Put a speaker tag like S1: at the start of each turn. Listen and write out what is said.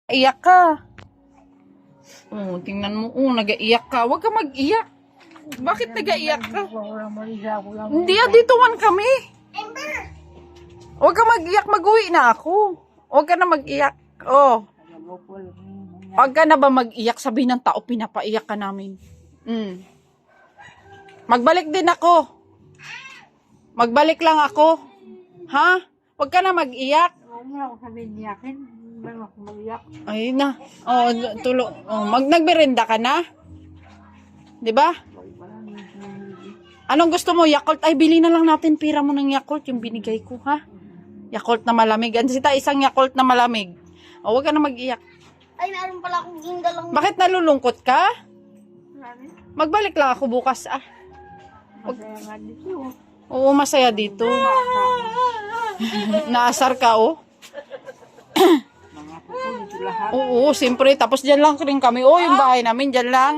S1: Iyak ka. Oh, tingnan mo. Oh, nag-iyak ka. Huwag ka mag-iyak. Bakit nag-iyak ka? Hindi, dito man kami. Huwag ka mag-iyak. Mag-uwi na ako. Huwag ka na mag-iyak. Oh. Huwag ka na ba mag-iyak? Sabihin ng tao, pinapaiyak ka namin. Magbalik din ako. Magbalik lang ako. Ha? Huwag ka na mag-iyak.
S2: Huwag mo ako sabihin niyakin. Hindi mo ako mag-iyak.
S1: Ay na. Oh, tulo. Oh, nagmerenda ka na? 'Di ba? Anong gusto mo? Yakult? Ay, bili na lang natin pira mo ng Yakult, yung binigay ko, ha? Yakult na malamig. Ansita, isang Yakult na malamig. O, huwag ka na mag-iyak.
S2: Ay, naroon pala akong ginga lang.
S1: Bakit nalulungkot ka? Magbalik lang ako bukas, ah.
S2: Masaya nga dito.
S1: Oo, masaya dito. Naasar ka, oh.
S2: Mga puto dito lahat.
S1: Oo, siyempre. Tapos dyan lang rin kami. Oh, yung bahay namin, dyan lang.